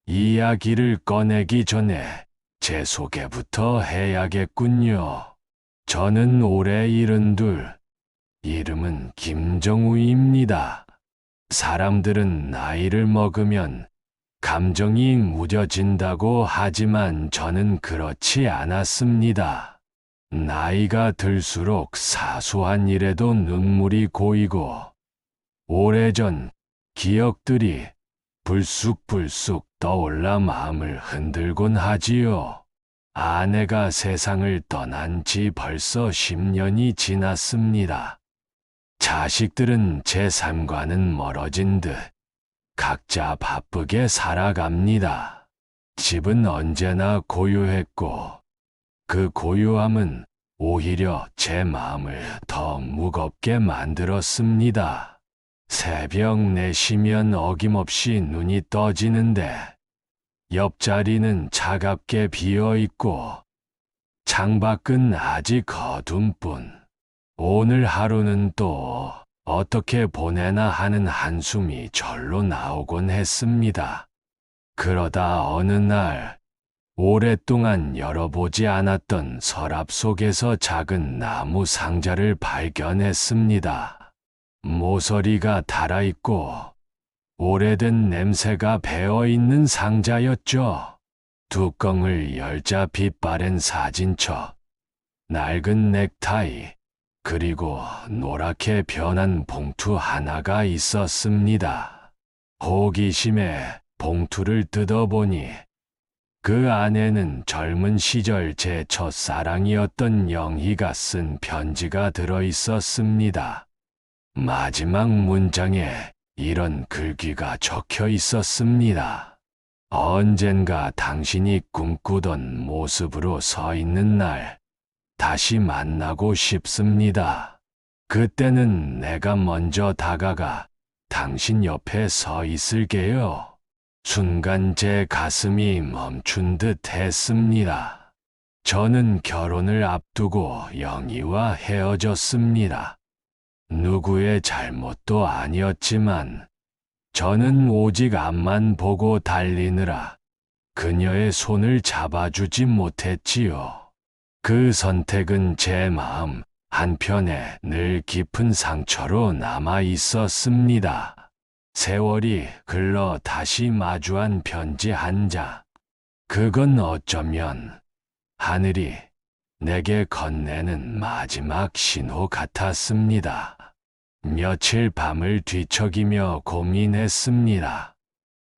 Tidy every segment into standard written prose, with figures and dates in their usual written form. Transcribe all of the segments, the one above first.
이야기를 꺼내기 전에 제 소개부터 해야겠군요. 저는 올해 72, 이름은 김정우입니다. 사람들은 나이를 먹으면 감정이 무뎌진다고 하지만 저는 그렇지 않았습니다. 나이가 들수록 사소한 일에도 눈물이 고이고 오래전 기억들이 불쑥불쑥 떠올라 마음을 흔들곤 하지요. 아내가 세상을 떠난 지 벌써 10년이 지났습니다. 자식들은 제 삶과는 멀어진 듯 각자 바쁘게 살아갑니다. 집은 언제나 고요했고 그 고요함은 오히려 제 마음을 더 무겁게 만들었습니다. 새벽 4시면 어김없이 눈이 떠지는데 옆자리는 차갑게 비어있고 창밖은 아직 어둠 뿐. 오늘 하루는 또 어떻게 보내나 하는 한숨이 절로 나오곤 했습니다. 그러다 어느 날 오랫동안 열어보지 않았던 서랍 속에서 작은 나무 상자를 발견했습니다. 모서리가 닳아있고 오래된 냄새가 배어있는 상자였죠. 뚜껑을 열자 빛바랜 사진첩, 낡은 넥타이, 그리고 노랗게 변한 봉투 하나가 있었습니다. 호기심에 봉투를 뜯어보니 그 안에는 젊은 시절 제 첫사랑이었던 영희가 쓴 편지가 들어있었습니다. 마지막 문장에 이런 글귀가 적혀 있었습니다. 언젠가 당신이 꿈꾸던 모습으로 서 있는 날, 다시 만나고 싶습니다. 그때는 내가 먼저 다가가 당신 옆에 서 있을게요. 순간 제 가슴이 멈춘 듯 했습니다. 저는 결혼을 앞두고 영희와 헤어졌습니다. 누구의 잘못도 아니었지만 저는 오직 앞만 보고 달리느라 그녀의 손을 잡아주지 못했지요. 그 선택은 제 마음 한편에 늘 깊은 상처로 남아 있었습니다. 세월이 흘러 다시 마주한 편지 한 장. 그건 어쩌면 하늘이 내게 건네는 마지막 신호 같았습니다. 며칠 밤을 뒤척이며 고민했습니다.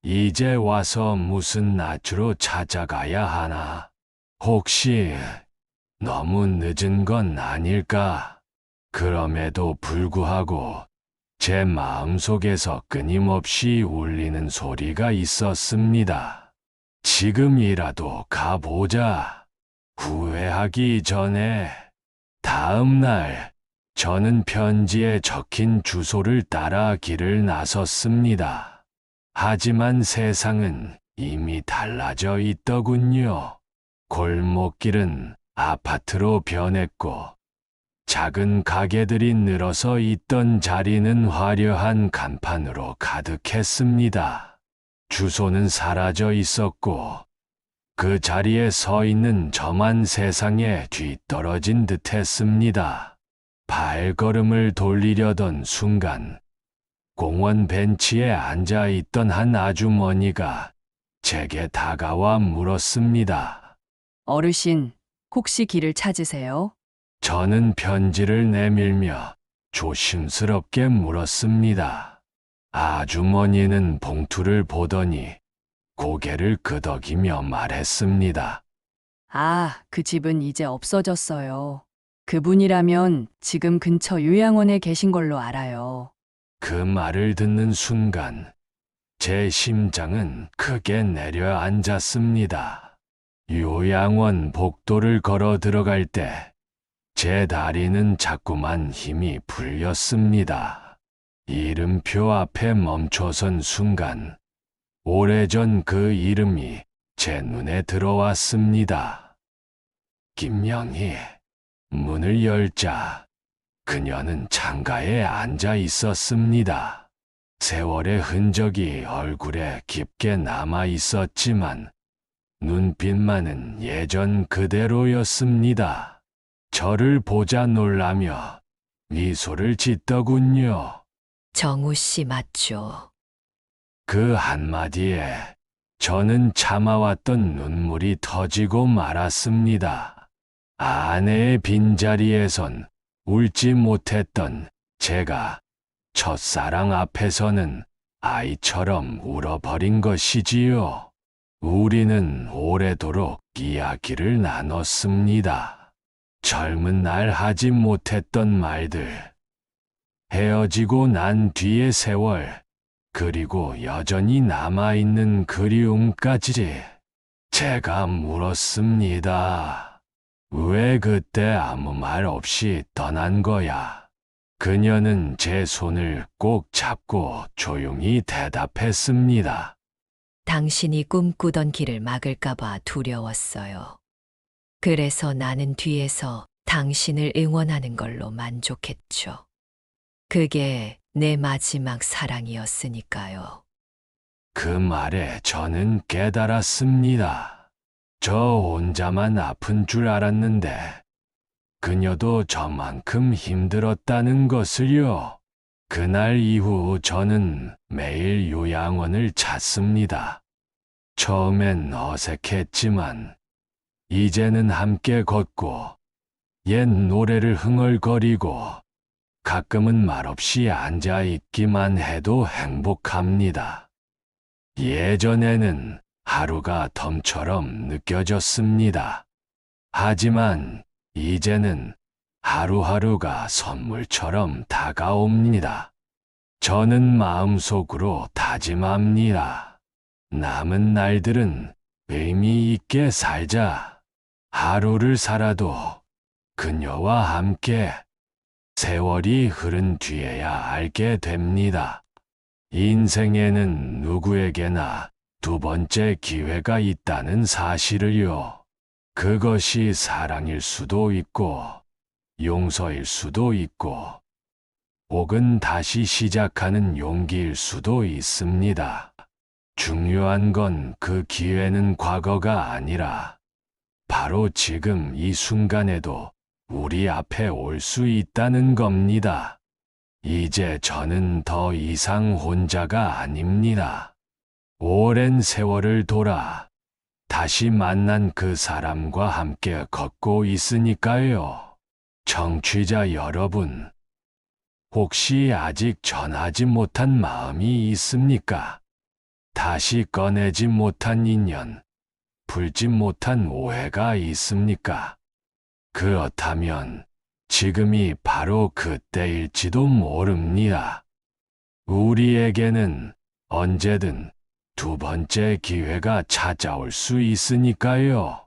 이제 와서 무슨 낯으로 찾아가야 하나? 혹시 너무 늦은 건 아닐까? 그럼에도 불구하고 제 마음속에서 끊임없이 울리는 소리가 있었습니다. 지금이라도 가보자. 후회하기 전에. 다음 날, 저는 편지에 적힌 주소를 따라 길을 나섰습니다. 하지만 세상은 이미 달라져 있더군요. 골목길은 아파트로 변했고, 작은 가게들이 늘어서 있던 자리는 화려한 간판으로 가득했습니다. 주소는 사라져 있었고, 그 자리에 서 있는 저만 세상에 뒤떨어진 듯 했습니다. 발걸음을 돌리려던 순간, 공원 벤치에 앉아 있던 한 아주머니가 제게 다가와 물었습니다. 어르신, 혹시 길을 찾으세요? 저는 편지를 내밀며 조심스럽게 물었습니다. 아주머니는 봉투를 보더니 고개를 끄덕이며 말했습니다. 아, 그 집은 이제 없어졌어요. 그분이라면 지금 근처 요양원에 계신 걸로 알아요. 그 말을 듣는 순간 제 심장은 크게 내려앉았습니다. 요양원 복도를 걸어 들어갈 때 제 다리는 자꾸만 힘이 풀렸습니다. 이름표 앞에 멈춰선 순간 오래전 그 이름이 제 눈에 들어왔습니다. 김영희. 문을 열자 그녀는 창가에 앉아 있었습니다. 세월의 흔적이 얼굴에 깊게 남아 있었지만 눈빛만은 예전 그대로였습니다. 저를 보자 놀라며 미소를 짓더군요. 정우 씨 맞죠? 그 한마디에 저는 참아왔던 눈물이 터지고 말았습니다. 아내의 빈자리에선 울지 못했던 제가 첫사랑 앞에서는 아이처럼 울어버린 것이지요. 우리는 오래도록 이야기를 나눴습니다. 젊은 날 하지 못했던 말들, 헤어지고 난 뒤의 세월, 그리고 여전히 남아있는 그리움까지. 제가 물었습니다. 왜 그때 아무 말 없이 떠난 거야? 그녀는 제 손을 꼭 잡고 조용히 대답했습니다. 당신이 꿈꾸던 길을 막을까봐 두려웠어요. 그래서 나는 뒤에서 당신을 응원하는 걸로 만족했죠. 그게 내 마지막 사랑이었으니까요. 그 말에 저는 깨달았습니다. 저 혼자만 아픈 줄 알았는데 그녀도 저만큼 힘들었다는 것을요. 그날 이후 저는 매일 요양원을 찾습니다. 처음엔 어색했지만 이제는 함께 걷고 옛 노래를 흥얼거리고 가끔은 말없이 앉아 있기만 해도 행복합니다. 예전에는 하루가 덤처럼 느껴졌습니다. 하지만 이제는 하루하루가 선물처럼 다가옵니다. 저는 마음속으로 다짐합니다. 남은 날들은 의미 있게 살자. 하루를 살아도 그녀와 함께. 세월이 흐른 뒤에야 알게 됩니다. 인생에는 누구에게나 두 번째 기회가 있다는 사실을요. 그것이 사랑일 수도 있고, 용서일 수도 있고, 혹은 다시 시작하는 용기일 수도 있습니다. 중요한 건 그 기회는 과거가 아니라, 바로 지금 이 순간에도 우리 앞에 올 수 있다는 겁니다. 이제 저는 더 이상 혼자가 아닙니다. 오랜 세월을 돌아 다시 만난 그 사람과 함께 걷고 있으니까요. 청취자 여러분, 혹시 아직 전하지 못한 마음이 있습니까? 다시 꺼내지 못한 인연, 풀지 못한 오해가 있습니까? 그렇다면 지금이 바로 그때일지도 모릅니다. 우리에게는 언제든 두 번째 기회가 찾아올 수 있으니까요.